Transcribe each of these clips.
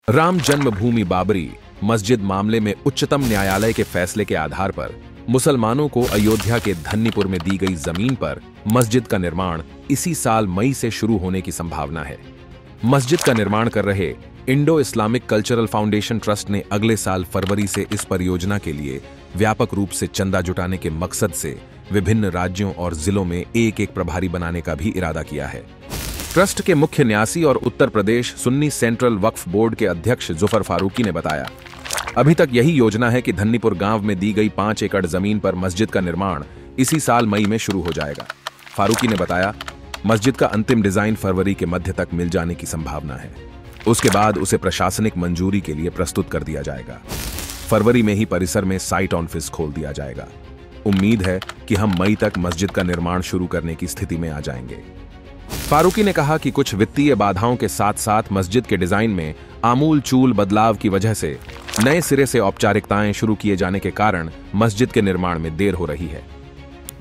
राम जन्मभूमि बाबरी मस्जिद मामले में उच्चतम न्यायालय के फैसले के आधार पर मुसलमानों को अयोध्या के धन्नीपुर में दी गई जमीन पर मस्जिद का निर्माण इसी साल मई से शुरू होने की संभावना है। मस्जिद का निर्माण कर रहे Indo Islamic cultural foundation trust ने अगले साल फरवरी से इस परियोजना के लिए व्यापक रूप से चंदा जुटाने के मकसद से विभिन्न राज्यों और जिलों में एक एक प्रभारी बनाने का भी इरादा किया है। ट्रस्ट के मुख्य न्यासी और उत्तर प्रदेश सुन्नी सेंट्रल वक्फ बोर्ड के अध्यक्ष जुफर फारूकी ने बताया, अभी तक यही योजना है कि धन्नीपुर गांव में दी गई 5 एकड़ जमीन पर मस्जिद का निर्माण इसी साल मई में शुरू हो जाएगा। फारूकी ने बताया, मस्जिद का अंतिम डिजाइन फरवरी के मध्य तक मिल जाने की संभावना है। उसके बाद उसे प्रशासनिक मंजूरी के लिए प्रस्तुत कर दिया जाएगा। फरवरी में ही परिसर में साइट ऑफिस खोल दिया जाएगा। उम्मीद है कि हम मई तक मस्जिद का निर्माण शुरू करने की स्थिति में आ जाएंगे। फारूकी ने कहा कि कुछ वित्तीय बाधाओं के साथ साथ मस्जिद के डिजाइन में आमूल चूल बदलाव की वजह से नए सिरे से औपचारिकताएं शुरू किए जाने के कारण मस्जिद के निर्माण में देर हो रही है।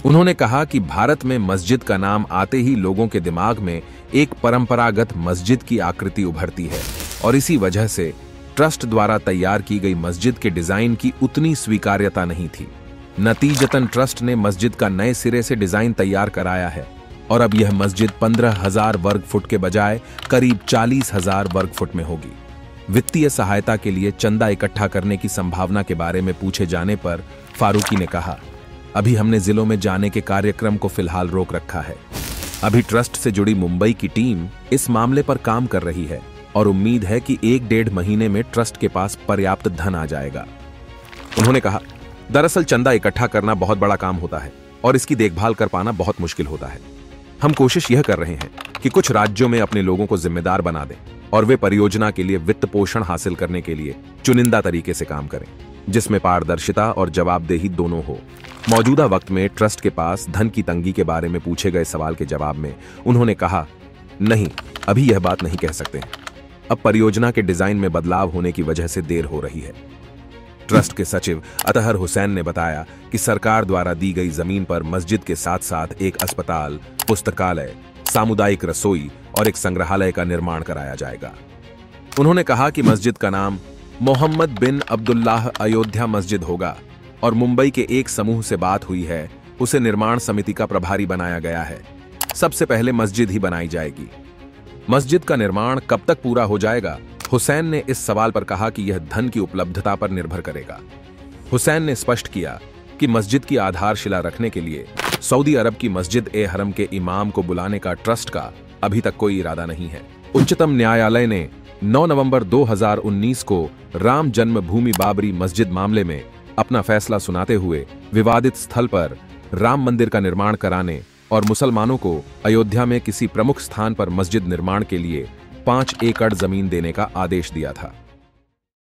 उन्होंने कहा कि भारत में मस्जिद का नाम आते ही लोगों के दिमाग में एक परंपरागत मस्जिद की आकृति उभरती है और इसी वजह से ट्रस्ट द्वारा तैयार की गई मस्जिद के डिजाइन की उतनी स्वीकार्यता नहीं थी। नतीजतन ट्रस्ट ने मस्जिद का नए सिरे से डिजाइन तैयार कराया है और अब यह मस्जिद 15,000 वर्ग फुट के बजाय करीब 40,000 वर्ग फुट में होगी। वित्तीय सहायता के लिए चंदा इकट्ठा करने की संभावना के बारे में पूछे जाने पर फारूकी ने कहा, अभी हमने जिलों में जाने के कार्यक्रम को फिलहाल रोक रखा है। अभी ट्रस्ट से जुड़ी मुंबई की टीम इस मामले पर काम कर रही है और उम्मीद है कि 1-1.5 महीने में ट्रस्ट के पास पर्याप्त धन आ जाएगा। उन्होंने कहा, दरअसल चंदा इकट्ठा करना बहुत बड़ा काम होता है और इसकी देखभाल कर पाना बहुत मुश्किल होता है। हम कोशिश यह कर रहे हैं कि कुछ राज्यों में अपने लोगों को जिम्मेदार बना दें और वे परियोजना के लिए वित्त पोषण हासिल करने के लिए चुनिंदा तरीके से काम करें, जिसमें पारदर्शिता और जवाबदेही दोनों हो। मौजूदा वक्त में ट्रस्ट के पास धन की तंगी के बारे में पूछे गए सवाल के जवाब में उन्होंने कहा, नहीं, अभी यह बात नहीं कह सकते हैं। अब परियोजना के डिजाइन में बदलाव होने की वजह से देर हो रही है। ट्रस्ट के सचिव अतहर हुसैन ने बताया कि सरकार द्वारा दी गई जमीन पर मस्जिद के साथ साथ एक अस्पताल, पुस्तकालय, सामुदायिक रसोई और एक संग्रहालय का निर्माण कराया जाएगा। उन्होंने कहा कि मस्जिद का नाम मोहम्मद बिन अब्दुल्लाह अयोध्या मस्जिद होगा और मुंबई के एक समूह से बात हुई है, उसे निर्माण समिति का प्रभारी बनाया गया है। सबसे पहले मस्जिद ही बनाई जाएगी। मस्जिद का निर्माण कब तक पूरा हो जाएगा? हुसैन ने इस सवाल पर कहा कि यह धन की उपलब्धता पर निर्भर करेगा। हुसैन ने स्पष्ट किया कि मस्जिद की आधारशिला रखने के लिए सऊदी अरब की मस्जिद ए हरम के इमाम को बुलाने का ट्रस्ट का अभी तक कोई इरादा नहीं है। उच्चतम न्यायालय ने 9 नवंबर 2019 को राम जन्मभूमि बाबरी मस्जिद मामले में अपना फैसला सुनाते हुए विवादित स्थल पर राम मंदिर का निर्माण कराने और मुसलमानों को अयोध्या में किसी प्रमुख स्थान पर मस्जिद निर्माण के लिए 5 एकड़ जमीन देने का आदेश दिया था।